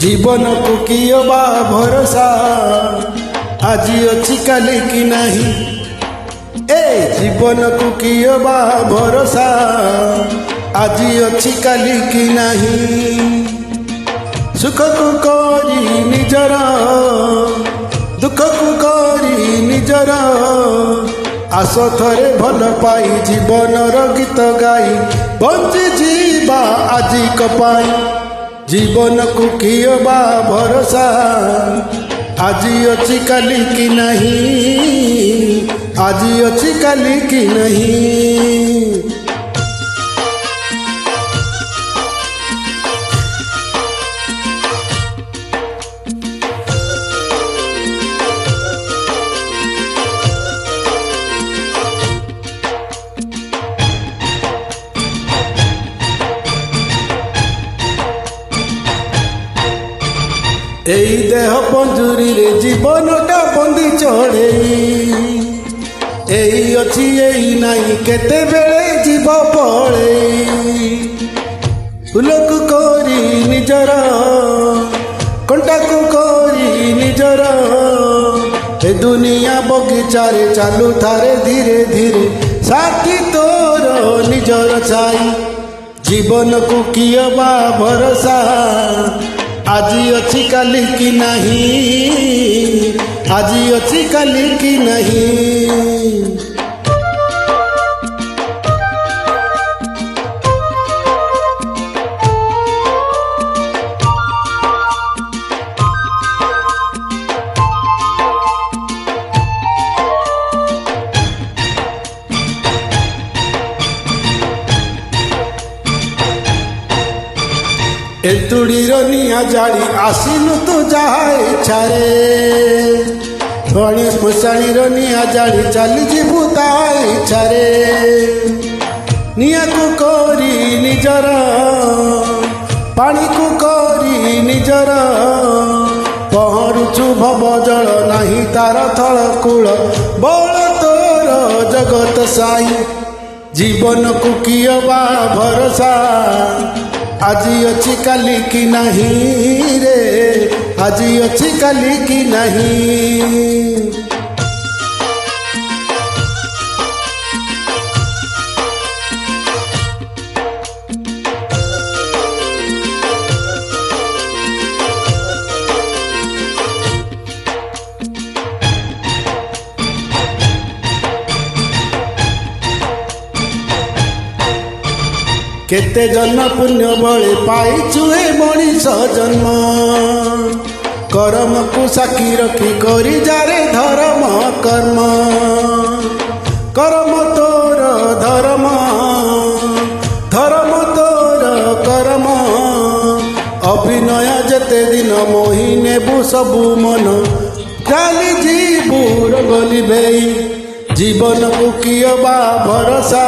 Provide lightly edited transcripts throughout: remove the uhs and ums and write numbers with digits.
जीवन को कियो बा भरोसा आज अच्छी काली की नहीं। ए जीवन को कियो बा भरोसा आज अच्छी काली की नहीं। सुख को करी निजर दुख को करी निजर आस थरे भल पाई जीवनर गीत गाई बंची जीवा आजी कपाई। जीवन को कियो बा भरोसा आजी अच्छी काली की नहीं। आजी अच्छी काली की नहीं। এই দেহ পঞ্জুরিরে জীবনটা বন্দি চড়ে এই অছি এই নাই কেতেবেলে জীব পড়ে। ফুলকু করি নিজর কণ্টাকু করি নিজর এ দুনিয়া বগিচারে চালু থারে ধীরে ধীরে সাথী তোর নিজর ছাই। জীবনকু কিয় বা ভরসা आजी अच्छी काली की नहीं। आजी अच्छी काली की नहीं। एतुड़ीर निया जाड़ी आसिलु तो जहाँ इच्छारे गणेश मुसाणीर निया जाड़ी चली जीवु ता इच्छारे। निया को करी निजर पानी को करी निजर पहरुचु भव जल नहीं तार थल कूल बल तोर जगत साई। जीवन को कियो बा भरोसा आजी अच्छी काली की नहीं रे। आजी अच्छी काली की नहीं। केते जन्म पुण्य बड़े पाइचु हे मनीष जन्म कर्म को साक्षी रखी करी जारे धर्म कर्म। कर्म तोर धर्म धर्म तोर कर्म अभिनय जेते दिन मोहि नेबु सबु मन चाली जीवु रंगली भेई। जीवन को कियो बा भरोसा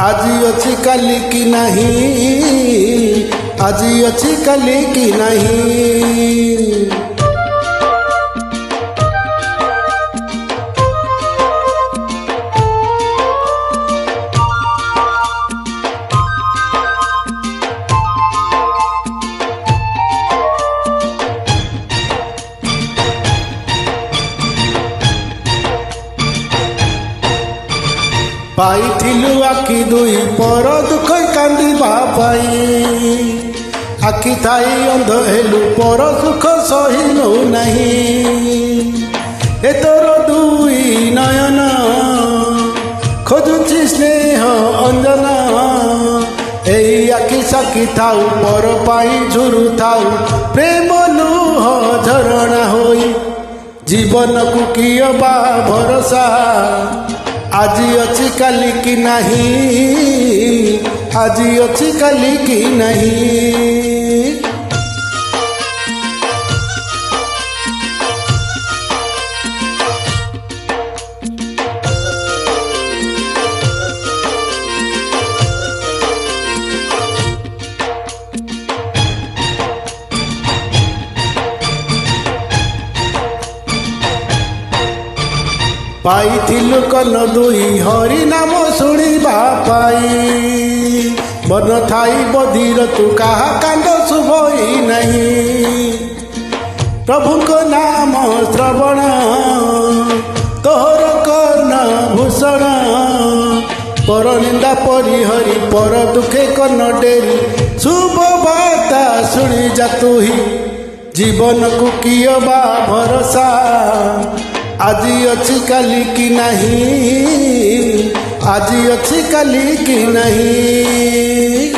आजी अच्छी काली की नहीं। आजी अच्छी काली की नहीं। पाइथिलु आखि दुई पर दुख कांदिबा पाई। आखि थाई अंध हेलु पर सुख सहिलु नहीं। ए तोर दुई नयन खोजुची स्नेह अंजना। एई आखि साखी थाउ पर पाई झुरु थाउ प्रेम लुह झरणा होई। जीवन को कियो बा भरोसा आजी अच्छी काली की नहीं। आजी अच्छी काली की नहीं। पाइथिलु कन दुई हरि नाम शुणिबा पाई। मन थाई बधीर तू कहा कांद शुभई नहीं प्रभु को नाम श्रवण तोहर कर्ण भूषण पर निंदा परिहरी पर दुखे कर्ण डेरी शुभ बार्ता शुणी जा तू ही जीवन को किय बा भरोसा आज अच्छी काली की नहीं आज अच्छी काली की नहीं।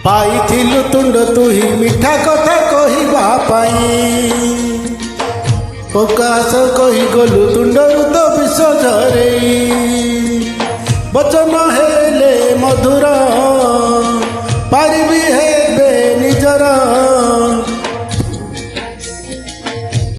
पाइथिलु तुंड तू ही मिठा कथा कहवा पाई प्रकाश कही गलु तुंडरु तो विष झरे वचन हेले मधुर